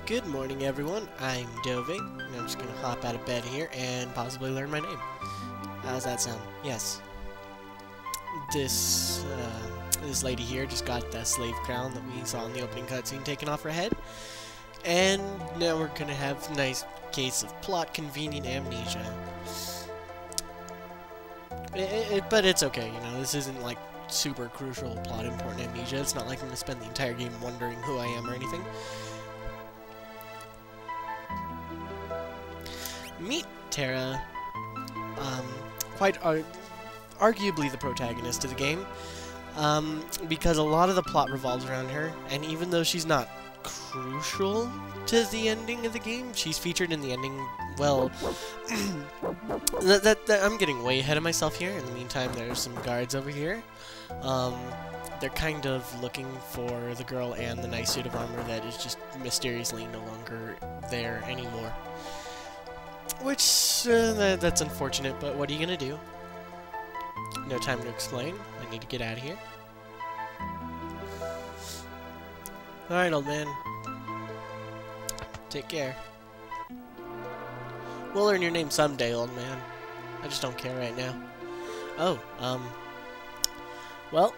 Good morning, everyone. I'm Dovei, and I'm just gonna hop out of bed here and possibly learn my name. How's that sound? Yes. This lady here just got the slave crown that we saw in the opening cutscene taken off her head, and now we're gonna have a nice case of plot-convenient amnesia. But it's okay, you know. This isn't like super crucial plot-important amnesia. It's not like I'm gonna spend the entire game wondering who I am or anything. Meet Terra, quite arguably the protagonist of the game, because a lot of the plot revolves around her, and even though she's not crucial to the ending of the game, she's featured in the ending, well, I'm getting way ahead of myself here. In the meantime, there's some guards over here. They're kind of looking for the girl and the nice suit of armor that is just mysteriously no longer there anymore. Which, that's unfortunate, but what are you gonna do? No time to explain. I need to get out of here. Alright, old man. Take care. We'll learn your name someday, old man. I just don't care right now. Oh, well,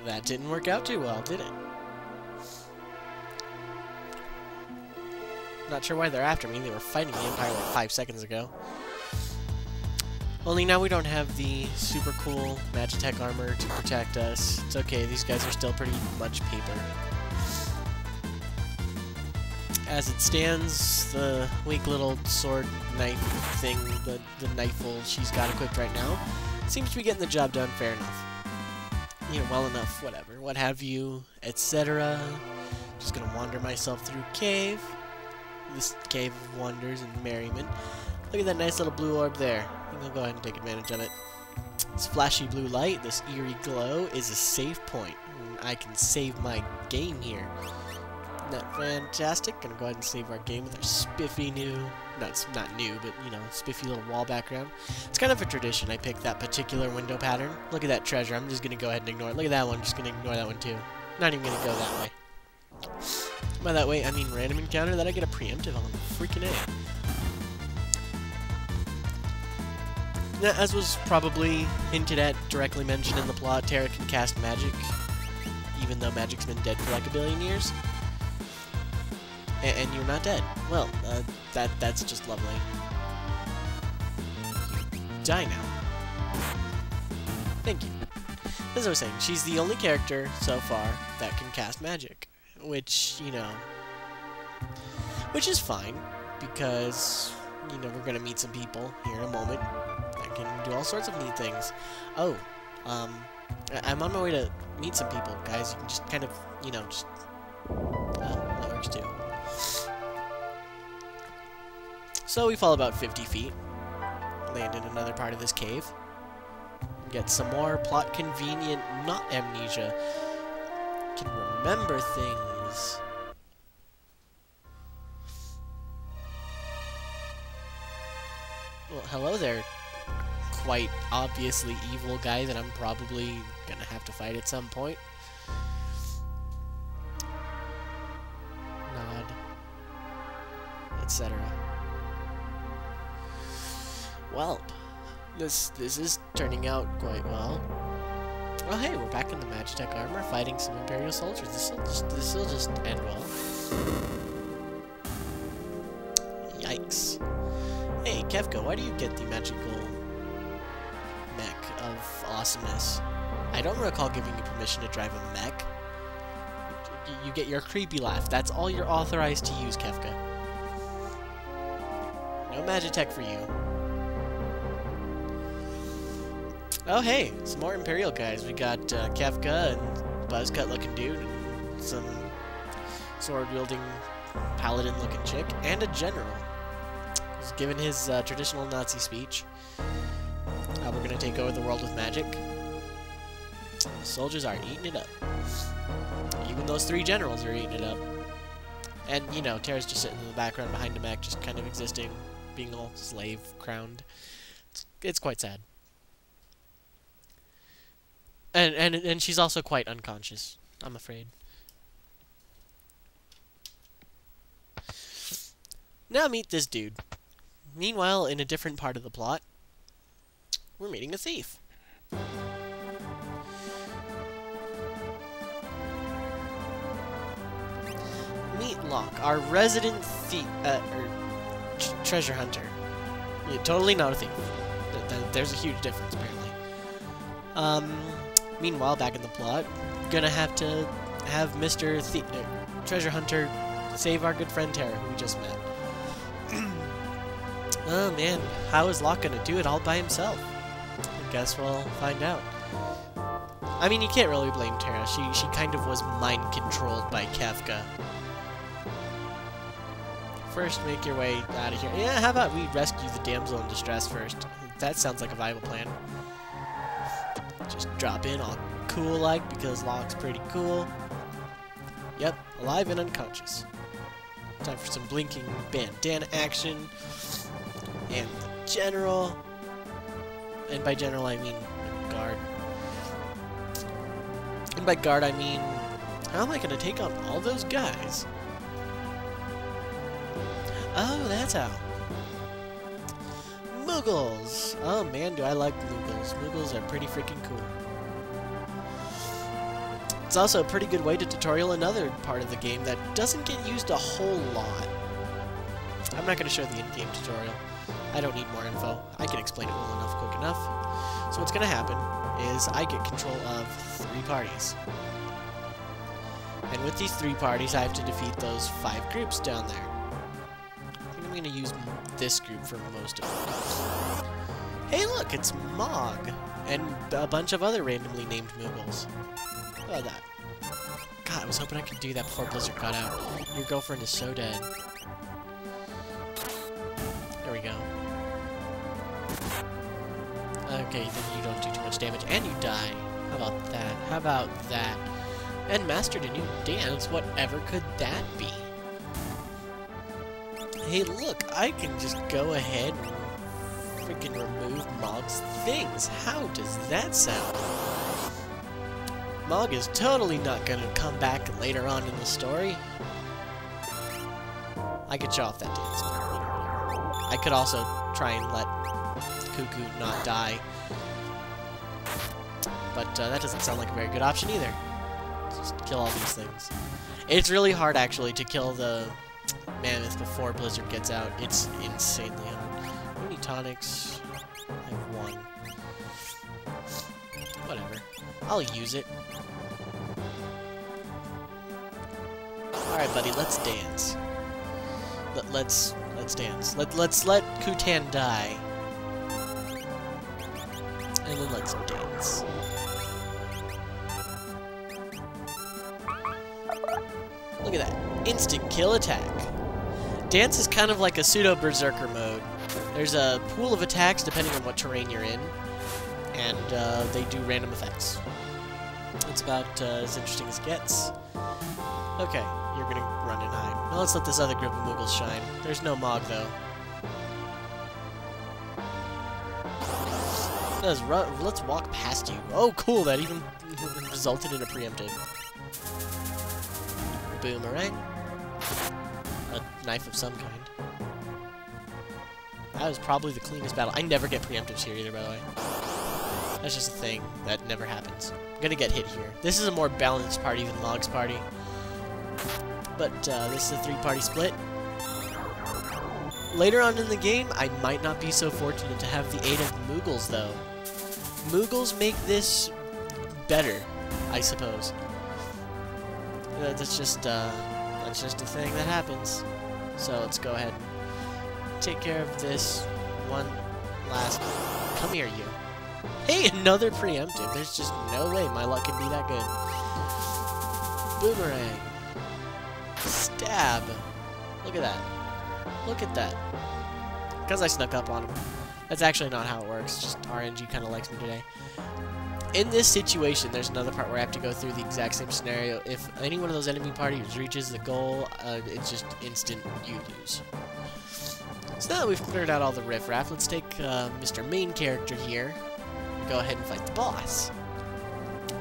that didn't work out too well, did it? Not sure why they're after me. They were fighting the Empire like 5 seconds ago. Only now we don't have the super cool Magitech armor to protect us. It's okay, these guys are still pretty much paper. As it stands, the weak little sword knife thing, the knifeful she's got equipped right now, seems to be getting the job done fair enough. You know, well enough, whatever. What have you, etc. Just gonna wander myself through cave. This cave of wonders and merriment. Look at that nice little blue orb there. I'm gonna go ahead and take advantage of it. This flashy blue light, this eerie glow, is a save point. I can save my game here. Isn't that fantastic? Gonna go ahead and save our game with our spiffy new... No, it's not new, but, you know, spiffy little wall background. It's kind of a tradition. I picked that particular window pattern. Look at that treasure. I'm just gonna go ahead and ignore it. Look at that one. I'm just gonna ignore that one, too. Not even gonna go that way. By that way, I mean random encounter that I get a preemptive on. Freaking A. Now, as was probably hinted at, directly mentioned in the plot, Terra can cast magic, even though magic's been dead for like a billion years. And you're not dead. Well, that's just lovely. Die now. Thank you. As I was saying, she's the only character so far that can cast magic. Which, you know, which is fine, because, you know, we're gonna meet some people here in a moment that can do all sorts of neat things. Oh, I'm on my way to meet some people, guys. You can just kind of, you know, just, that works too. So we fall about 50 feet, land in another part of this cave, get some more plot-convenient, not amnesia, can remember things. Well, hello there, quite obviously evil guy that I'm probably gonna have to fight at some point. Nod, etc. Well, this is turning out quite well. Oh hey, we're back in the Magitech armor, fighting some Imperial soldiers. This'll just end well. Yikes. Hey, Kefka, why do you get the magical mech of awesomeness? I don't recall giving you permission to drive a mech. You get your creepy laugh. That's all you're authorized to use, Kefka. No Magitech for you. Oh hey, some more Imperial guys. We got Kefka and Buzzcut-looking dude, and some sword-wielding paladin-looking chick, and a general. He's given his traditional Nazi speech. We're gonna take over the world with magic. The soldiers are eating it up. Even those 3 generals are eating it up. And, you know, Terra's just sitting in the background behind a mech, just kind of existing, being all slave-crowned. It's quite sad. And she's also quite unconscious, I'm afraid. Now meet this dude. Meanwhile, in a different part of the plot, we're meeting a thief. Meet Locke, our resident thief, treasure hunter. Yeah, totally not a thief. There's a huge difference, apparently. Meanwhile, back in the plot, gonna have to have Mr. Treasure Hunter save our good friend Tara, who we just met. Oh man, how is Locke gonna do it all by himself? I guess we'll find out. I mean, you can't really blame Tara. She kind of was mind-controlled by Kefka. First, make your way out of here. Yeah, how about we rescue the damsel in distress first? That sounds like a viable plan. Just drop in all cool-like, because Locke's pretty cool. Yep, alive and unconscious. Time for some blinking bandana action. And the general. And by general, I mean guard. And by guard, I mean, how am I going to take on all those guys? Oh, that's how. Moogles! Oh man, do I like Moogles. Moogles are pretty freaking cool. It's also a pretty good way to tutorial another part of the game that doesn't get used a whole lot. I'm not going to show the in-game tutorial. I don't need more info. I can explain it well enough, quick enough. So what's going to happen is I get control of 3 parties. And with these 3 parties, I have to defeat those 5 groups down there. I'm going to use this group for most of it. Hey look, it's Mog! And a bunch of other randomly named Moogles. How about that? God, I was hoping I could do that before Blizzard got out. Your girlfriend is so dead. There we go. Okay, then you don't do too much damage, and you die. How about that? How about that? And mastered a new dance, whatever could that be? Hey, look, I can just go ahead and freaking remove Mog's things. How does that sound? Mog is totally not gonna come back later on in the story. I could show off that dance. I could also try and let Cuckoo not die. But that doesn't sound like a very good option either. Just kill all these things. It's really hard, actually, to kill the Mammoth before Blizzard gets out. It's insanely hard. How many tonics? I have 1. Whatever. I'll use it. Alright, buddy, let's dance. Let's dance. Let's let Kutan die. And then let's dance. Look at that. Instant kill attack. Dance is kind of like a pseudo-berserker mode. There's a pool of attacks depending on what terrain you're in, and they do random effects. It's about as interesting as it gets. Okay, you're gonna run and hide. Now let's let this other group of Moogles shine. There's no Mog, though. Let's walk past you. Oh, cool, that even resulted in a preemptive. Boomerang. A knife of some kind. That was probably the cleanest battle. I never get preemptives here either, by the way. That's just a thing that never happens. I'm gonna get hit here. This is a more balanced party than Mog's party. But this is a 3-party split. Later on in the game, I might not be so fortunate to have the aid of Moogles, though. Moogles make this better, I suppose. That's just a thing that happens. So let's go ahead and take care of this one last. Come here, you. Hey, another preemptive. There's just no way my luck can be that good. Boomerang. Stab. Look at that. Look at that. Because I snuck up on him. That's actually not how it works. Just RNG kind of likes me today. In this situation, there's another part where I have to go through the exact same scenario. If any one of those enemy parties reaches the goal, it's just instant you lose. So now that we've cleared out all the riffraff, let's take Mr. Main Character here and go ahead and fight the boss.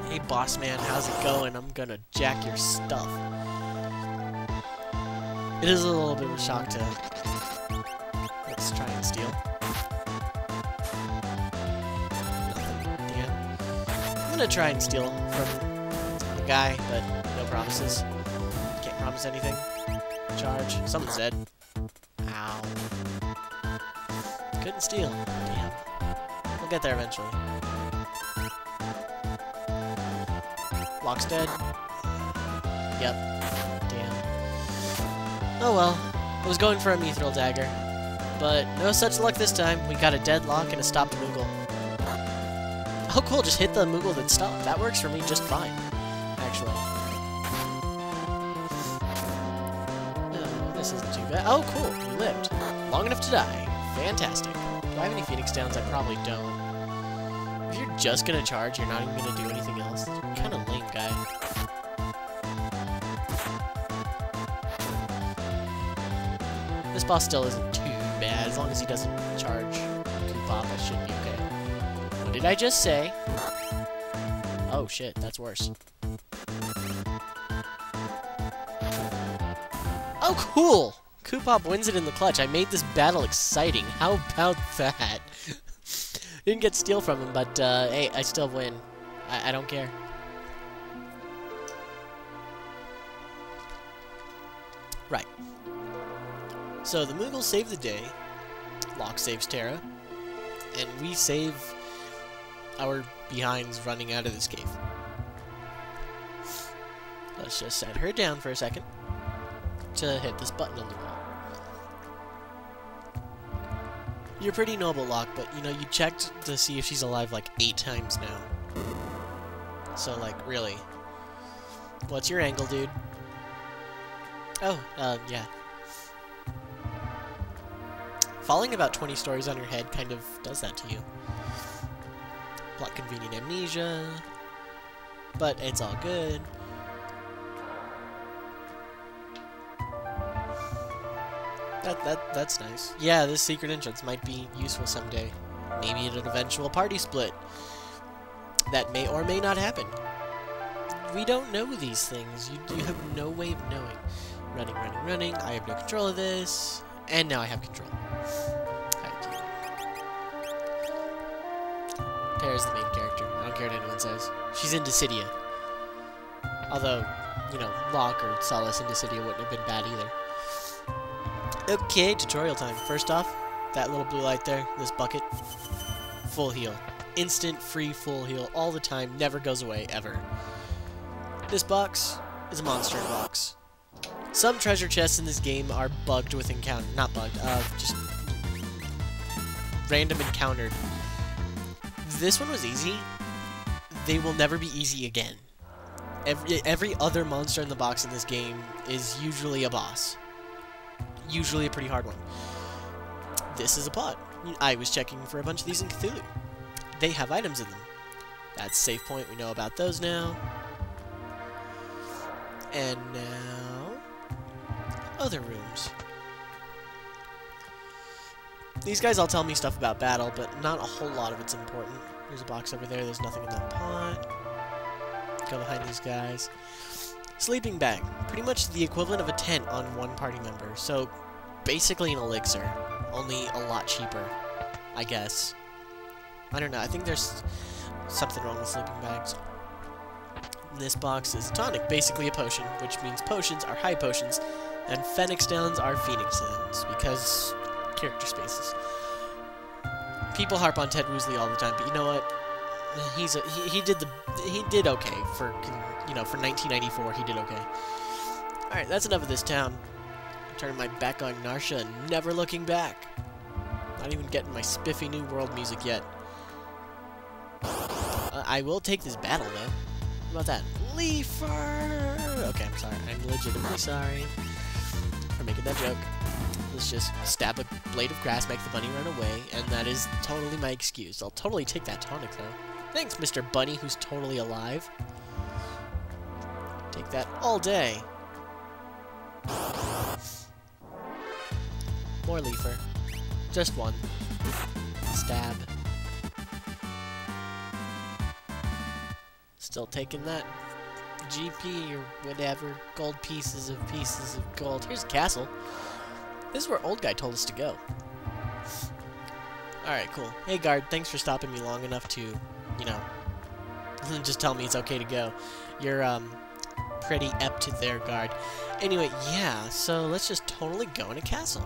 Hey, boss man, how's it going? I'm gonna jack your stuff. It is a little bit of a shock to... Let's try and steal. Nothing. Damn. I'm gonna try and steal from the guy, but no promises. Can't promise anything. Charge. Someone's dead. Ow. Couldn't steal. Damn. We'll get there eventually. Lock's dead. Yep. Damn. Oh well. I was going for a Mithril Dagger. But no such luck this time. We got a dead lock and a stopped Moogle. Oh cool, just hit the Moogle then stop. That works for me just fine. Actually. This isn't too bad. Oh cool, you lived. Long enough to die. Fantastic. Do I have any Phoenix Downs? I probably don't. If you're just gonna charge, you're not even gonna do anything else. Kind of lame, guy. This boss still isn't too bad. As long as he doesn't charge Kupo, I should be okay. What did I just say? Oh shit, that's worse. Oh cool! Kupo wins it in the clutch. I made this battle exciting. How about that? Didn't get steal from him, but hey, I still win. I don't care. Right. So the Moogles save the day. Locke saves Terra. And we save our behinds running out of this cave. Let's just set her down for a second to hit this button on the wall. You're pretty noble, Locke, but, you know, you checked to see if she's alive like 8 times now. So, like, really. What's your angle, dude? Oh, yeah. Falling about 20 stories on your head kind of does that to you. Plot convenient amnesia. But it's all good. That's nice. Yeah, this secret entrance might be useful someday. Maybe at an eventual party split. That may or may not happen. We don't know these things. You have no way of knowing. Running, running, running. I have no control of this. And now I have control. Terra's the main character. I don't care what anyone says. She's in Dissidia. Although, you know, Locke or Solace in Dissidia wouldn't have been bad either. Okay, tutorial time. First off, that little blue light there, this bucket, full heal. Instant, free, full heal, all the time, never goes away, ever. This box is a monster box. Some treasure chests in this game are bugged with encounter. Not bugged, just random encountered. This one was easy. They will never be easy again. Every other monster in the box in this game is usually a boss. Usually a pretty hard one. This is a pot. I was checking for a bunch of these in Cthulhu. They have items in them. That's save point. We know about those now. And now... other rooms. These guys all tell me stuff about battle, but not a whole lot of it's important. There's a box over there. There's nothing in that pot. Go behind these guys. Sleeping bag. Pretty much the equivalent of a tent on one party member. So, basically an elixir. Only a lot cheaper, I guess. I don't know. I think there's something wrong with sleeping bags. And this box is tonic. Basically a potion, which means potions are high potions, and Phoenix Downs are Phoenix Downs, because character spaces. People harp on Ted Woosley all the time, but you know what? He did okay for, you know, for 1994. He did okay. All right, that's enough of this town. I'm turning my back on Narsha and never looking back. Not even getting my spiffy new world music yet. I will take this battle though. How about that? Leafer! Okay, I'm sorry. I'm legitimately sorry for making that joke. Let's just stab a blade of grass, make the bunny run away, and that is totally my excuse. I'll totally take that tonic though. Thanks, Mr. Bunny, who's totally alive. Take that all day. More Leafer. Just one. Stab. Still taking that GP or whatever. Gold pieces of gold. Here's a castle. This is where old guy told us to go. Alright, cool. Hey, guard, thanks for stopping me long enough to, you know, just tell me it's okay to go. You're, pretty apt there, guard. Anyway, yeah, so let's just totally go in a castle.